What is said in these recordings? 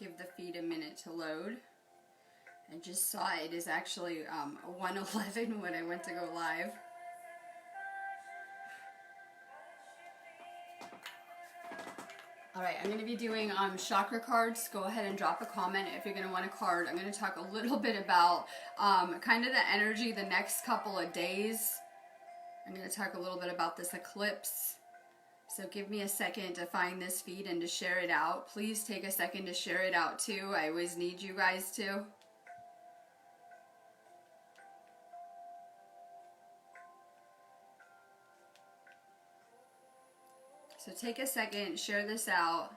Give the feed a minute to load. I just saw it is actually 1:11 when I went to go live. Alright, I'm going to be doing chakra cards. Go ahead and drop a comment if you're going to want a card. I'm going to talk a little bit about kind of the energy the next couple of days. I'm going to talk a little bit about this eclipse. So give me a second to find this feed and to share it out. Please take a second to share it out too. I always need you guys to. So take a second, share this out.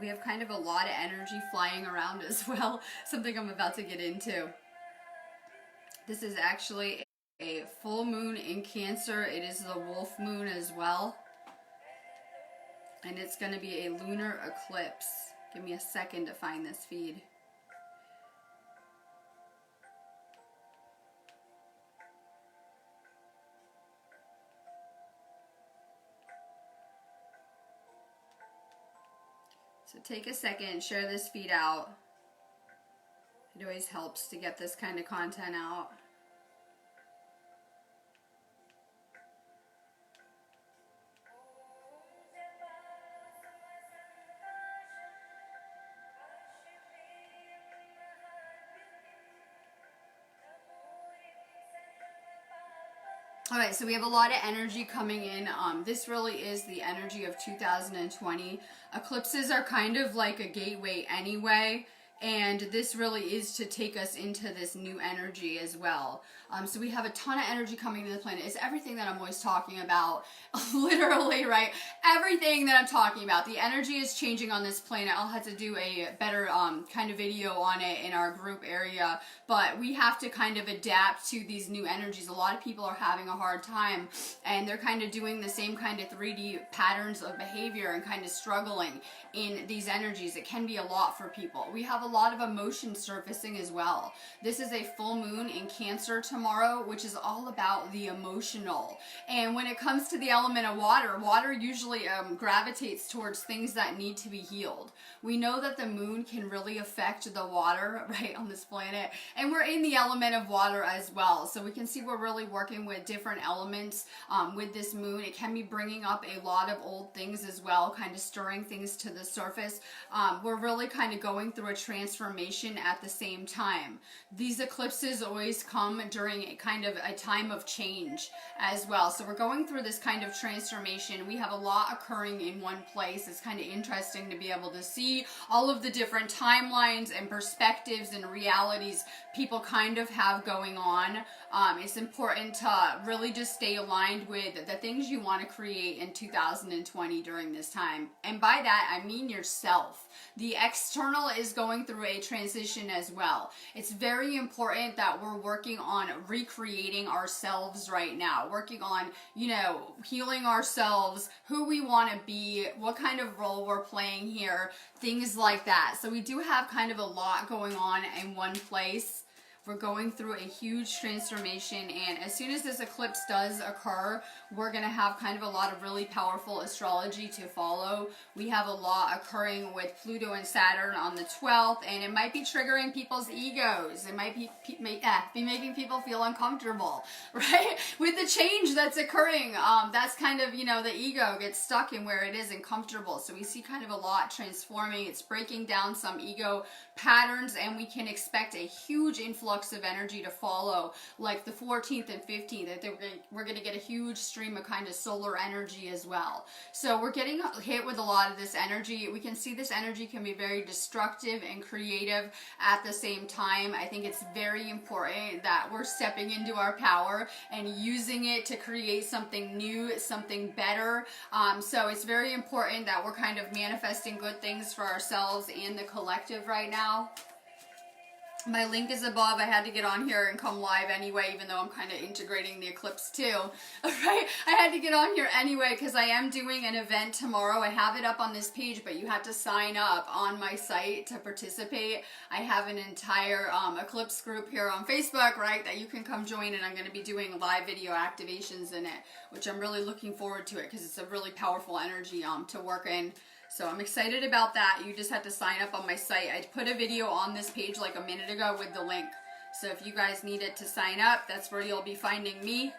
We have kind of a lot of energy flying around as well, something I'm about to get into. This is actually a full moon in Cancer. It is the wolf moon as well. And it's going to be a lunar eclipse. Give me a second to find this feed. So take a second, share this feed out. It always helps to get this kind of content out. Alright, so we have a lot of energy coming in. This really is the energy of 2020. Eclipses are kind of like a gateway anyway, and this really is to take us into this new energy as well. So we have a ton of energy coming to the planet. It's everything that I'm always talking about, literally, right? Everything that I'm talking about. The energy is changing on this planet. I'll have to do a better kind of video on it in our group area, but we have to kind of adapt to these new energies. A lot of people are having a hard time, and they're kind of doing the same kind of 3D patterns of behavior and kind of struggling in these energies. It can be a lot for people. We have a lot of emotion surfacing as well. This is a full moon in Cancer tomorrow, which is all about the emotional. And when it comes to the element of water, water usually gravitates towards things that need to be healed. We know that the moon can really affect the water, right, on this planet. And we're in the element of water as well. So we can see we're really working with different elements with this moon. It can be bringing up a lot of old things as well, kind of stirring things to the surface. We're really kind of going through a transformation at the same time. These eclipses always come during a kind of a time of change as well. So we're going through this kind of transformation. We have a lot occurring in one place. It's kind of interesting to be able to see all of the different timelines and perspectives and realities people kind of have going on. It's important to really just stay aligned with the things you want to create in 2020 during this time. And by that, I mean yourself. The external is going through a transition as well. It's very important that we're working on recreating ourselves right now, working on, you know, healing ourselves, who we want to be, what kind of role we're playing here, things like that. So we do have kind of a lot going on in one place. We're going through a huge transformation, and as soon as this eclipse does occur, we're going to have kind of a lot of really powerful astrology to follow. We have a lot occurring with Pluto and Saturn on the 12th, and it might be triggering people's egos. It might be making people feel uncomfortable, right? With the change that's occurring, that's kind of, you know, the ego gets stuck in where it is and comfortable. So we see kind of a lot transforming. It's breaking down some ego patterns, and we can expect a huge influx of energy to follow, like the 14th and 15th. We're going to get a huge stream of kind of solar energy as well. So we're getting hit with a lot of this energy. We can see this energy can be very destructive and creative at the same time. I think it's very important that we're stepping into our power and using it to create something new, something better. So it's very important that we're kind of manifesting good things for ourselves and the collective right now. My link is above. I had to get on here and come live anyway, even though I'm kind of integrating the eclipse too. Right? I had to get on here anyway because I am doing an event tomorrow. I have it up on this page, but you have to sign up on my site to participate. I have an entire eclipse group here on Facebook, right, that you can come join, and I'm going to be doing live video activations in it, which I'm really looking forward to it because it's a really powerful energy to work in. So I'm excited about that. You just have to sign up on my site. I put a video on this page like a minute ago with the link. So if you guys need it to sign up, that's where you'll be finding me.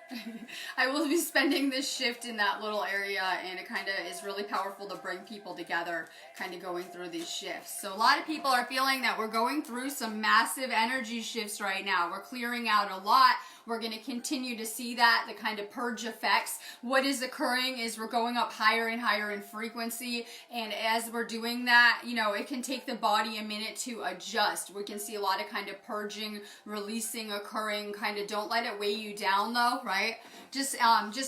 I will be spending this shift in that little area, and it kind of is really powerful to bring people together, kind of going through these shifts. So a lot of people are feeling that we're going through some massive energy shifts right now. We're clearing out a lot. We're going to continue to see that, the kind of purge effects. What is occurring is we're going up higher and higher in frequency, and as we're doing that, you know, it can take the body a minute to adjust. We can see a lot of kind of purging, releasing occurring. Kind of don't let it weigh you down though, right? Just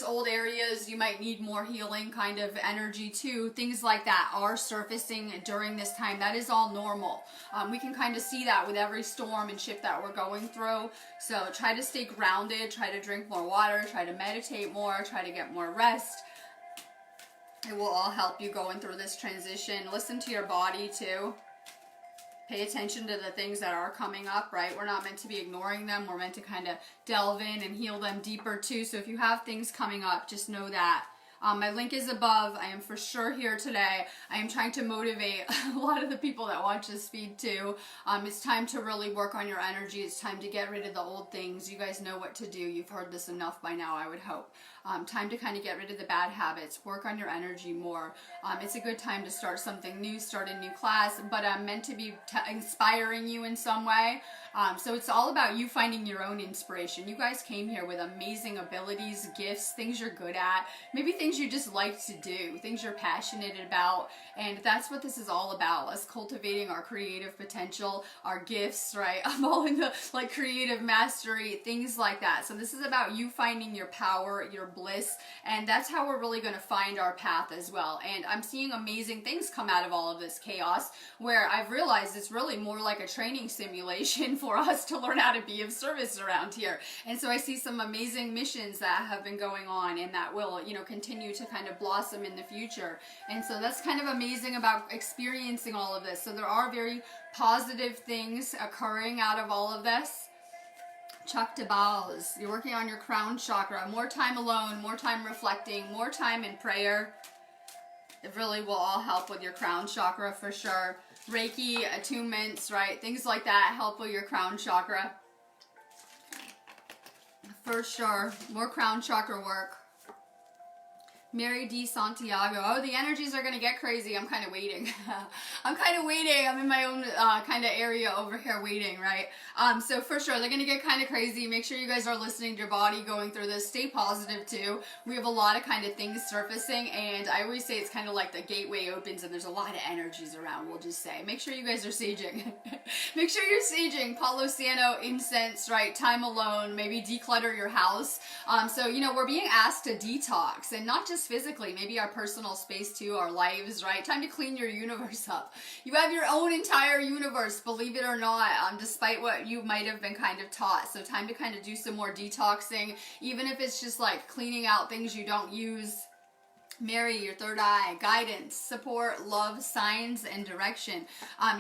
old areas you might need more healing kind of energy too. Things like that are surfacing during this time. That is all normal. We can kind of see that with every storm and shift that we're going through. So try to stay grounded, try to drink more water, try to meditate more, try to get more rest. It will all help you going through this transition. Listen to your body too. Pay attention to the things that are coming up, right? We're not meant to be ignoring them. We're meant to kind of delve in and heal them deeper too. So if you have things coming up, just know that. My link is above. I am for sure here today. I am trying to motivate a lot of the people that watch this feed too. It's time to really work on your energy. It's time to get rid of the old things. You guys know what to do. You've heard this enough by now, I would hope. Time to kind of get rid of the bad habits. Work on your energy more. It's a good time to start something new, start a new class, but I'm meant to be inspiring you in some way. So it's all about you finding your own inspiration. You guys came here with amazing abilities, gifts, things you're good at, maybe things you just like to do, things you're passionate about, and that's what this is all about, us cultivating our creative potential, our gifts, right? I'm all into like creative mastery, things like that. So this is about you finding your power, your bliss, and that's how we're really going to find our path as well. And I'm seeing amazing things come out of all of this chaos, where I've realized it's really more like a training simulation for us to learn how to be of service around here. And so I see some amazing missions that have been going on and that will, you know, continue to kind of blossom in the future. And so that's kind of amazing about experiencing all of this. So there are very positive things occurring out of all of this. Chuck to balls. You're working on your crown chakra. More time alone, more time reflecting, more time in prayer. It really will all help with your crown chakra for sure. Reiki, attunements, right? Things like that help with your crown chakra. For sure. More crown chakra work. Mary D. Santiago. Oh, the energies are going to get crazy. I'm kind of waiting. I'm kind of waiting. I'm in my own kind of area over here waiting, right? So for sure, they're going to get kind of crazy. Make sure you guys are listening to your body going through this. Stay positive too. We have a lot of kind of things surfacing, and I always say it's kind of like the gateway opens and there's a lot of energies around, we'll just say. Make sure you guys are saging. Make sure you're saging. Palo Santo, incense, right? Time alone. Maybe declutter your house. So, you know, we're being asked to detox, and not just physically, maybe our personal space too, our lives, right? Time to clean your universe up. You have your own entire universe, believe it or not, despite what you might have been kind of taught. So time to kind of do some more detoxing, even if it's just like cleaning out things you don't use. Mary, your third eye, guidance, support, love, signs, and direction.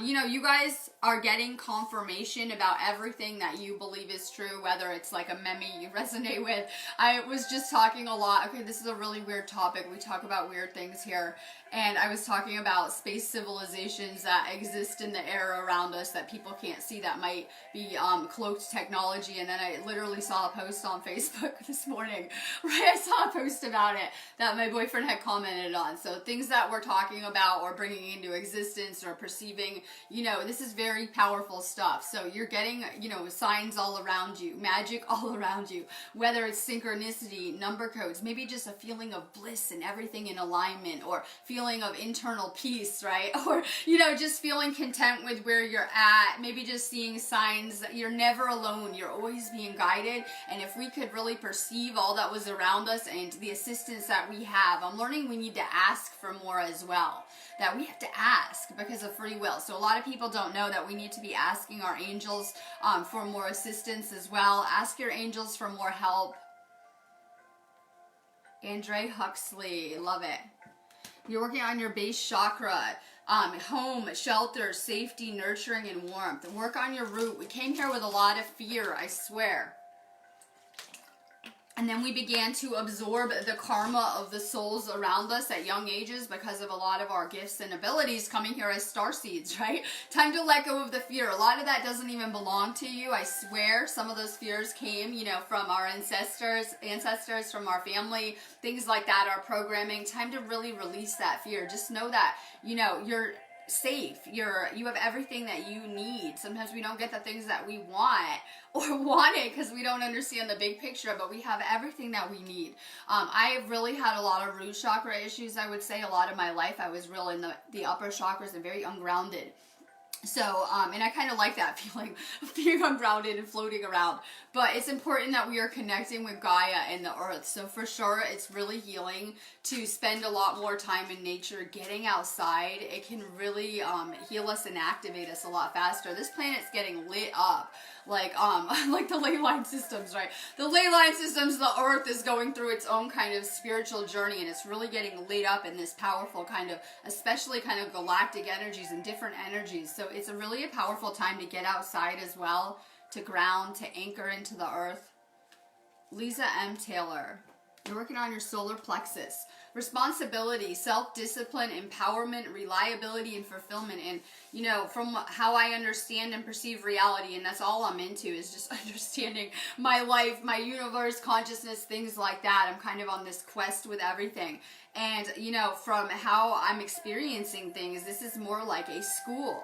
You know, you guys are getting confirmation about everything that you believe is true, whether it's like a meme you resonate with. I was just talking a lot. Okay, this is a really weird topic. We talk about weird things here. And I was talking about space civilizations that exist in the air around us that people can't see, that might be cloaked technology. And then I literally saw a post on Facebook this morning, right? I saw a post about it that my boyfriend had commented on. So things that we're talking about or bringing into existence or perceiving, you know, this is very powerful stuff. So you're getting, you know, signs all around you, magic all around you, whether it's synchronicity, number codes, maybe just a feeling of bliss and everything in alignment, or feeling of internal peace, right? Or, you know, just feeling content with where you're at, maybe just seeing signs that you're never alone, you're always being guided. And if we could really perceive all that was around us and the assistance that we have, I'm learning we need to ask for more as well. That we have to ask because of free will. So a lot of people don't know that we need to be asking our angels for more assistance as well. Ask your angels for more help. Andre Huxley, love it. You're working on your base chakra. Home, shelter, safety, nurturing, and warmth. Work on your root. We came here with a lot of fear, I swear. And then we began to absorb the karma of the souls around us at young ages because of a lot of our gifts and abilities coming here as starseeds, right? Time to let go of the fear. A lot of that doesn't even belong to you, I swear. Some of those fears came, you know, from our ancestors, from our family, things like that, our programming. Time to really release that fear. Just know that, you know, you're safe. You have everything that you need. Sometimes we don't get the things that we want or want it because we don't understand the big picture, but we have everything that we need. I've really had a lot of root chakra issues. I would say a lot of my life I was real in the upper chakras and very ungrounded. So, and I kind of like that feeling of being ungrounded and floating around. But it's important that we are connecting with Gaia and the earth. So for sure, it's really healing to spend a lot more time in nature, getting outside. It can really heal us and activate us a lot faster. This planet's getting lit up. Like the ley line systems, right? The ley line systems, the earth is going through its own kind of spiritual journey, and it's really getting lit up in this powerful kind of, especially kind of galactic energies and different energies. So it's really a powerful time to get outside as well, to ground, to anchor into the earth. Lisa M. Taylor, you're working on your solar plexus. Responsibility, self-discipline, empowerment, reliability, and fulfillment. And, you know, from how I understand and perceive reality, and that's all I'm into, is just understanding my life, my universe, consciousness, things like that. I'm kind of on this quest with everything. And, you know, from how I'm experiencing things, this is more like a school.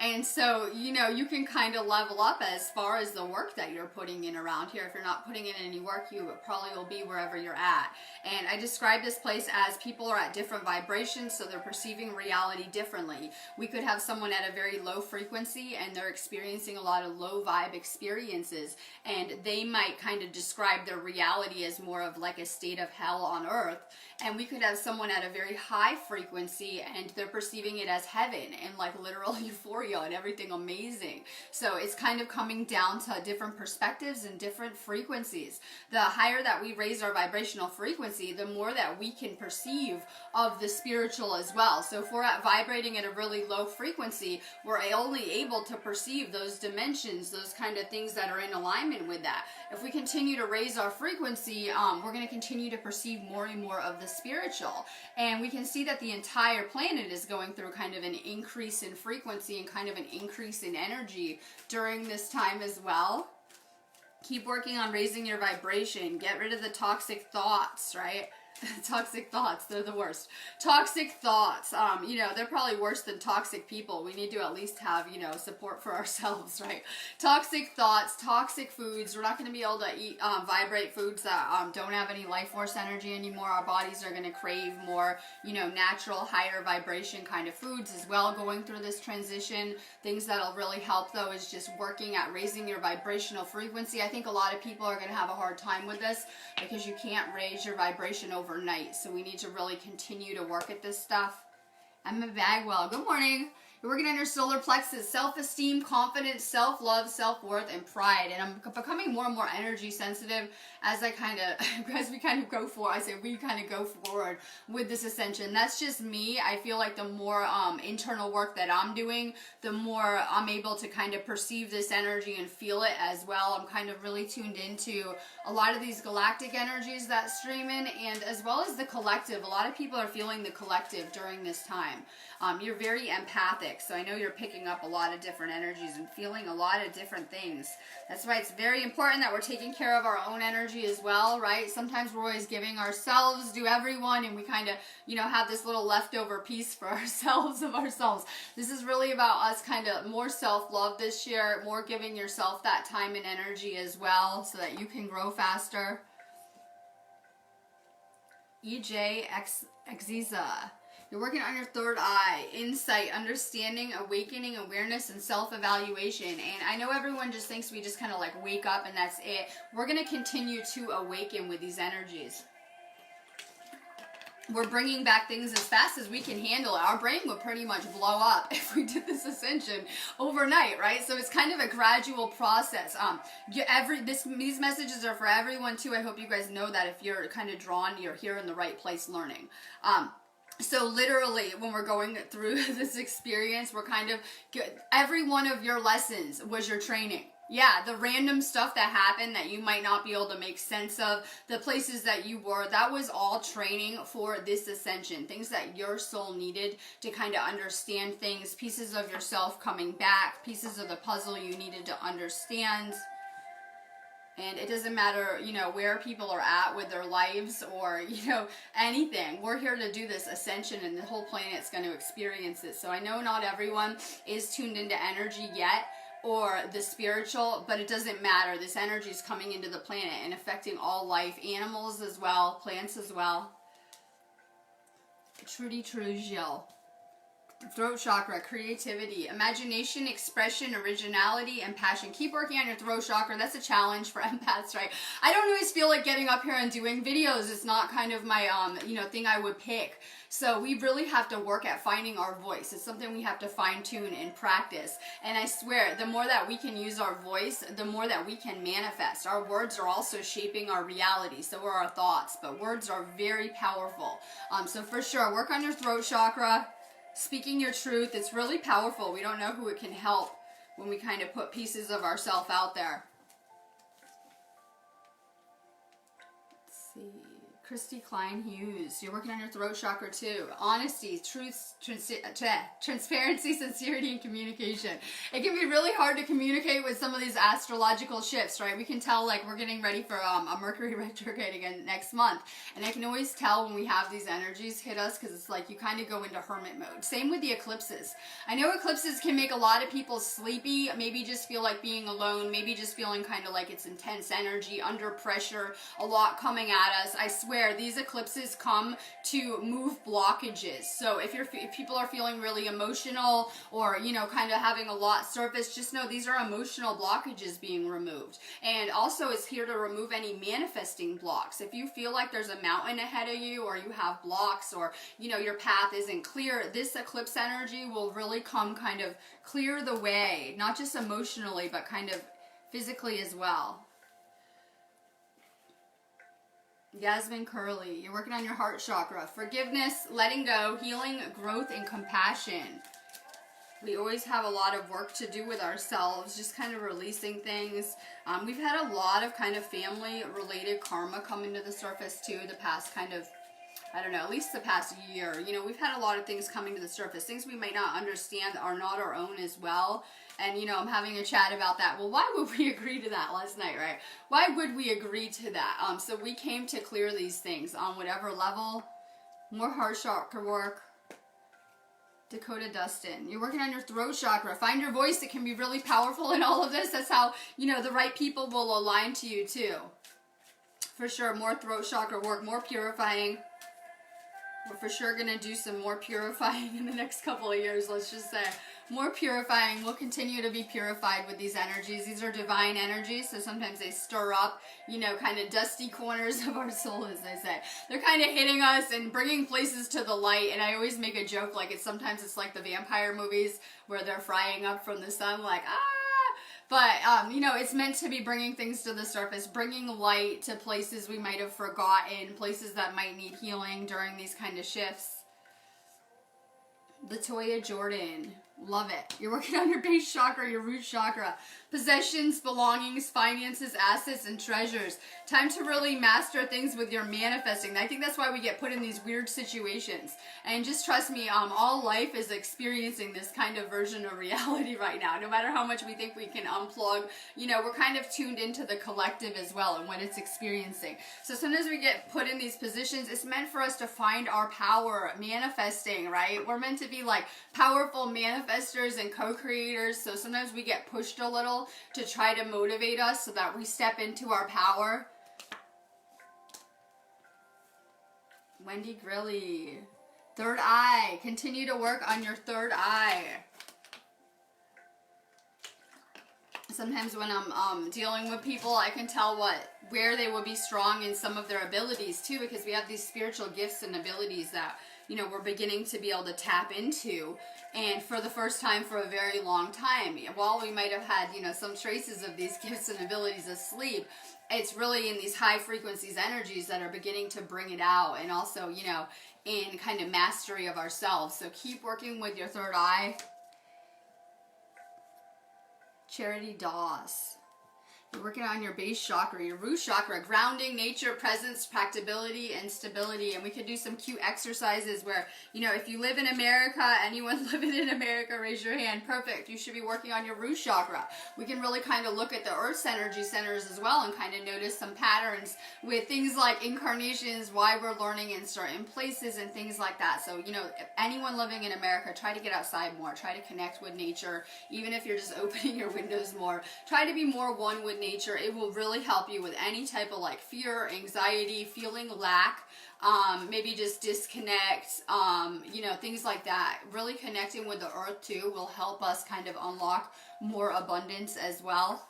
And so, you know, you can kind of level up as far as the work that you're putting in around here. If you're not putting in any work, you probably will be wherever you're at. And I describe this place as people are at different vibrations, so they're perceiving reality differently. We could have someone at a very low frequency and they're experiencing a lot of low vibe experiences, and they might kind of describe their reality as more of like a state of hell on earth. And we could have someone at a very high frequency and they're perceiving it as heaven and like literal euphoria and everything amazing. So it's kind of coming down to different perspectives and different frequencies. The higher that we raise our vibrational frequency, the more that we can perceive of the spiritual as well. So if we're vibrating at a really low frequency, we're only able to perceive those dimensions, those kind of things that are in alignment with that. If we continue to raise our frequency, we're going to continue to perceive more and more of the spiritual. And we can see that the entire planet is going through kind of an increase in frequency and kind of an increase in energy during this time as well. Keep working on raising your vibration. Get rid of the toxic thoughts, right? Toxic thoughts, they're the worst. Toxic thoughts, you know, they're probably worse than toxic people. We need to at least have, you know, support for ourselves, right? Toxic thoughts, toxic foods. We're not going to be able to eat, vibrate foods that don't have any life force energy anymore. Our bodies are going to crave more, you know, natural, higher vibration kind of foods as well going through this transition. Things that'll really help, though, is just working at raising your vibrational frequency. I think a lot of people are going to have a hard time with this because you can't raise your vibration overnight. So we need to really continue to work at this stuff. Emma Bagwell, good morning. You're working on your solar plexus, self-esteem, confidence, self-love, self-worth, and pride. And I'm becoming more and more energy sensitive as we kind of go forward with this ascension. That's just me. I feel like the more internal work that I'm doing, the more I'm able to kind of perceive this energy and feel it as well. I'm kind of really tuned into a lot of these galactic energies that stream in, and as well as the collective. A lot of people are feeling the collective during this time. You're very empathic, so I know you're picking up a lot of different energies and feeling a lot of different things. That's why it's very important that we're taking care of our own energy as well, right? Sometimes we're always giving ourselves to everyone, and we kind of, you know, have this little leftover piece for ourselves of ourselves. This is really about us kind of more self-love this year, more giving yourself that time and energy as well so that you can grow faster. EJ Exiza. You're working on your third eye, insight, understanding, awakening, awareness, and self-evaluation. And I know everyone just thinks we just kind of like wake up and that's it. We're going to continue to awaken with these energies. we're bringing back things as fast as we can handle it. Our brain would pretty much blow up if we did this ascension overnight, right? So it's kind of a gradual process. These messages are for everyone too. I hope you guys know that if you're kind of drawn, you're here in the right place learning. So literally, when we're going through this experience, we're kind of, every one of your lessons was your training. Yeah, the random stuff that happened that you might not be able to make sense of, the places that you were, that was all training for this ascension. Things that your soul needed to kind of understand things, pieces of yourself coming back, pieces of the puzzle you needed to understand. And it doesn't matter, you know, where people are at with their lives or, you know, anything. We're here to do this ascension and the whole planet's going to experience it. So I know not everyone is tuned into energy yet, or the spiritual, but it doesn't matter. This energy is coming into the planet and affecting all life, animals as well, plants as well. Trudy Trujiel. Throat chakra, creativity, imagination, expression, originality, and passion. Keep working on your throat chakra. That's a challenge for empaths, right? I don't always feel like getting up here and doing videos. It's not kind of my, thing I would pick. So we really have to work at finding our voice. It's something we have to fine tune and practice. And I swear, the more that we can use our voice, the more that we can manifest. Our words are also shaping our reality. So are our thoughts. But words are very powerful. So for sure, work on your throat chakra. Speaking your truth, it's really powerful. We don't know who it can help when we kind of put pieces of ourselves out there. Let's see. Christy Klein Hughes, you're working on your throat chakra too. Honesty, truth, transparency, sincerity, and communication. It can be really hard to communicate with some of these astrological shifts, right? We can tell like we're getting ready for a Mercury retrograde again next month. And I can always tell when we have these energies hit us because it's like you kind of go into hermit mode. Same with the eclipses. I know eclipses can make a lot of people sleepy, maybe just feel like being alone, maybe just feeling kind of like it's intense energy, under pressure, a lot coming at us. I swear these eclipses come to move blockages. So if people are feeling really emotional or, you know, kind of having a lot surface, just know these are emotional blockages being removed. And also it's here to remove any manifesting blocks. If you feel like there's a mountain ahead of you or you have blocks or, you know, your path isn't clear, this eclipse energy will really come kind of clear the way, not just emotionally, but kind of physically as well. Yasmin Curley, you're working on your heart chakra. Forgiveness, letting go, healing, growth, and compassion. We always have a lot of work to do with ourselves, just kind of releasing things. We've had a lot of kind of family-related karma come into the surface too, the past kind of, I don't know, at least the past year. You know, we've had a lot of things coming to the surface. Things we might not understand are not our own as well. And, you know, I'm having a chat about that. Well, why would we agree to that last night, right? Why would we agree to that? So we came to clear these things on whatever level. More heart chakra work. Dakota Dustin, you're working on your throat chakra. Find your voice. It can be really powerful in all of this. That's how, you know, the right people will align to you too. For sure, more throat chakra work, more purifying. We're for sure going to do some more purifying in the next couple of years, let's just say. More purifying. We'll continue to be purified with these energies. These are divine energies, so sometimes they stir up, you know, kind of dusty corners of our soul, as they say. They're kind of hitting us and bringing places to the light, and I always make a joke, like sometimes it's like the vampire movies where they're frying up from the sun, like, ah! But, you know, it's meant to be bringing things to the surface, bringing light to places we might have forgotten, places that might need healing during these kind of shifts. Latoya Jordan, love it. You're working on your base chakra, your root chakra. Possessions, belongings, finances, assets, and treasures. Time to really master things with your manifesting. I think that's why we get put in these weird situations. And just trust me, all life is experiencing this kind of version of reality right now. No matter how much we think we can unplug, you know, we're kind of tuned into the collective as well and what it's experiencing. So sometimes we get put in these positions. It's meant for us to find our power manifesting, right? We're meant to be like powerful manifestors and co-creators. So sometimes we get pushed a little to try to motivate us so that we step into our power. Wendy Grilly, third eye. Continue to work on your third eye. sometimes when I'm dealing with people, I can tell where they will be strong in some of their abilities too, because we have these spiritual gifts and abilities that, you know, we're beginning to be able to tap into, and for the first time for a very long time. While we might have had, you know, some traces of these gifts and abilities asleep, it's really in these high frequencies energies that are beginning to bring it out, and also, you know, in kind of mastery of ourselves. So keep working with your third eye. Charity Doss. You're working on your base chakra, your root chakra, grounding, nature, presence, practicability, and stability. And we could do some cute exercises where, you know, if you live in America, anyone living in America, raise your hand. Perfect. You should be working on your root chakra. We can really kind of look at the Earth's energy centers as well and kind of notice some patterns with things like incarnations, why we're learning in certain places and things like that. So, you know, anyone living in America, try to get outside more. Try to connect with nature. Even if you're just opening your windows more, try to be more one with nature. It will really help you with any type of like fear, anxiety, feeling lack, maybe just disconnect, you know, things like that. Really connecting with the earth too will help us kind of unlock more abundance as well.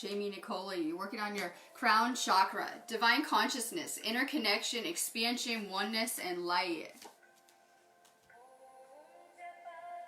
Jamie Nicoli, you're working on your crown chakra, divine consciousness, interconnection, expansion, oneness, and light.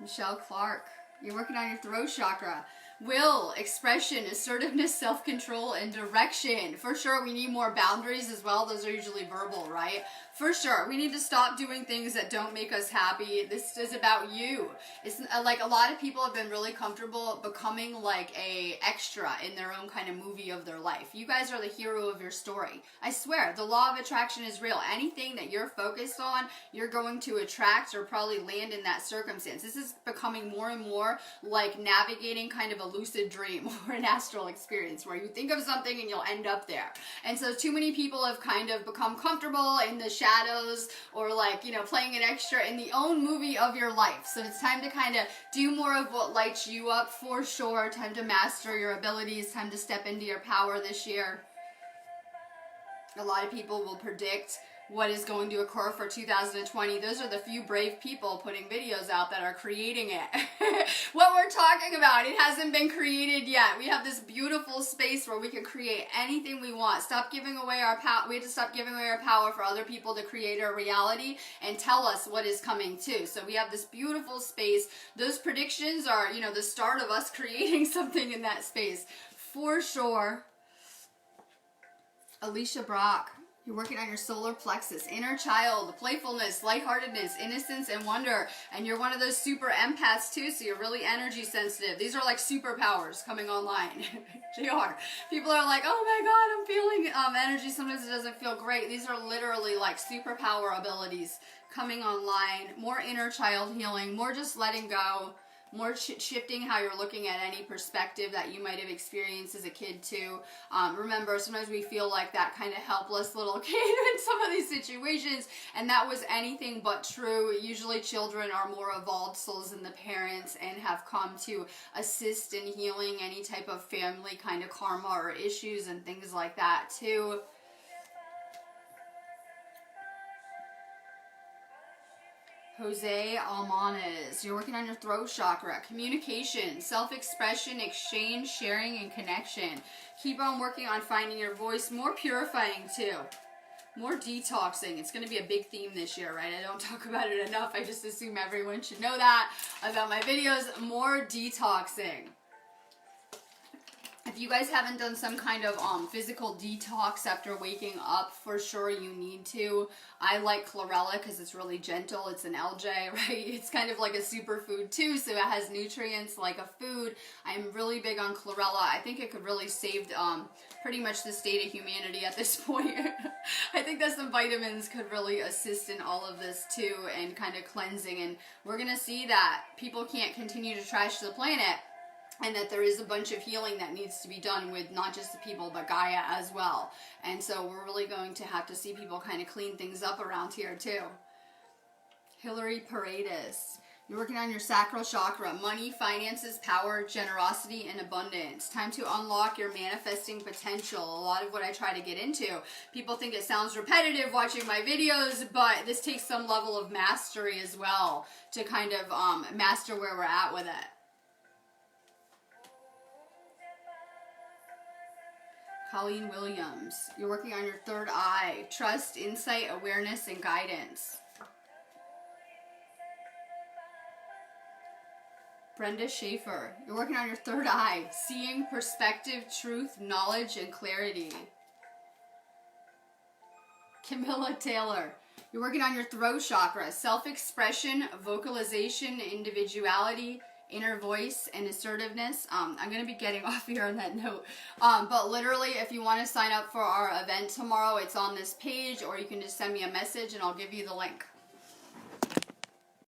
Michelle Clark, you're working on your throat chakra. Will, expression, assertiveness, self-control, and direction. For sure, we need more boundaries as well. Those are usually verbal, right? For sure, we need to stop doing things that don't make us happy. This is about you. It's like a lot of people have been really comfortable becoming like a extra in their own kind of movie of their life. You guys are the hero of your story. I swear, the law of attraction is real. Anything that you're focused on, you're going to attract or probably land in that circumstance. This is becoming more and more like navigating kind of a lucid dream or an astral experience where you think of something and you'll end up there. And so too many people have kind of become comfortable in the shadows or like, you know, playing an extra in the own movie of your life. So it's time to kind of do more of what lights you up for sure. Time to master your abilities. Time to step into your power this year. A lot of people will predict what is going to occur for 2020. Those are the few brave people putting videos out that are creating it. What we're talking about, it hasn't been created yet. We have this beautiful space where we can create anything we want. Stop giving away our power. We have to stop giving away our power for other people to create our reality and tell us what is coming too. So we have this beautiful space. Those predictions are, you know, the start of us creating something in that space for sure. Alicia Brock, you're working on your solar plexus, inner child, playfulness, lightheartedness, innocence, and wonder. And you're one of those super empaths too, so you're really energy sensitive. These are like superpowers coming online. They are. People are like, oh my God, I'm feeling energy. Sometimes it doesn't feel great. These are literally like superpower abilities coming online. More inner child healing, more just letting go. More shifting how you're looking at any perspective that you might have experienced as a kid too. Remember, sometimes we feel like that kind of helpless little kid in some of these situations, and that was anything but true. Usually children are more evolved souls than the parents and have come to assist in healing any type of family kind of karma or issues and things like that too. Jose Almanes, you're working on your throat chakra, communication, self-expression, exchange, sharing, and connection. Keep on working on finding your voice, more purifying too, more detoxing. It's going to be a big theme this year, right? I don't talk about it enough. I just assume everyone should know that about my videos. More detoxing. If you guys haven't done some kind of physical detox after waking up, for sure you need to. I like chlorella because it's really gentle. It's an LJ, right? It's kind of like a superfood too, so it has nutrients like a food. I'm really big on chlorella. I think it could really save pretty much the state of humanity at this point. I think that some vitamins could really assist in all of this too, and kind of cleansing. And we're going to see that people can't continue to trash the planet, and that there is a bunch of healing that needs to be done with not just the people, but Gaia as well. And so we're really going to have to see people kind of clean things up around here too. Hillary Paredes, you're working on your sacral chakra, money, finances, power, generosity, and abundance. Time to unlock your manifesting potential. A lot of what I try to get into, people think it sounds repetitive watching my videos, but this takes some level of mastery as well to kind of master where we're at with it. Colleen Williams, you're working on your third eye. Trust, insight, awareness, and guidance. Brenda Schaefer, you're working on your third eye. Seeing, perspective, truth, knowledge, and clarity. Camilla Taylor, you're working on your throat chakra. Self-expression, vocalization, individuality, inner voice, and assertiveness. I'm going to be getting off here on that note. But literally, if you want to sign up for our event tomorrow, it's on this page, or you can just send me a message and I'll give you the link.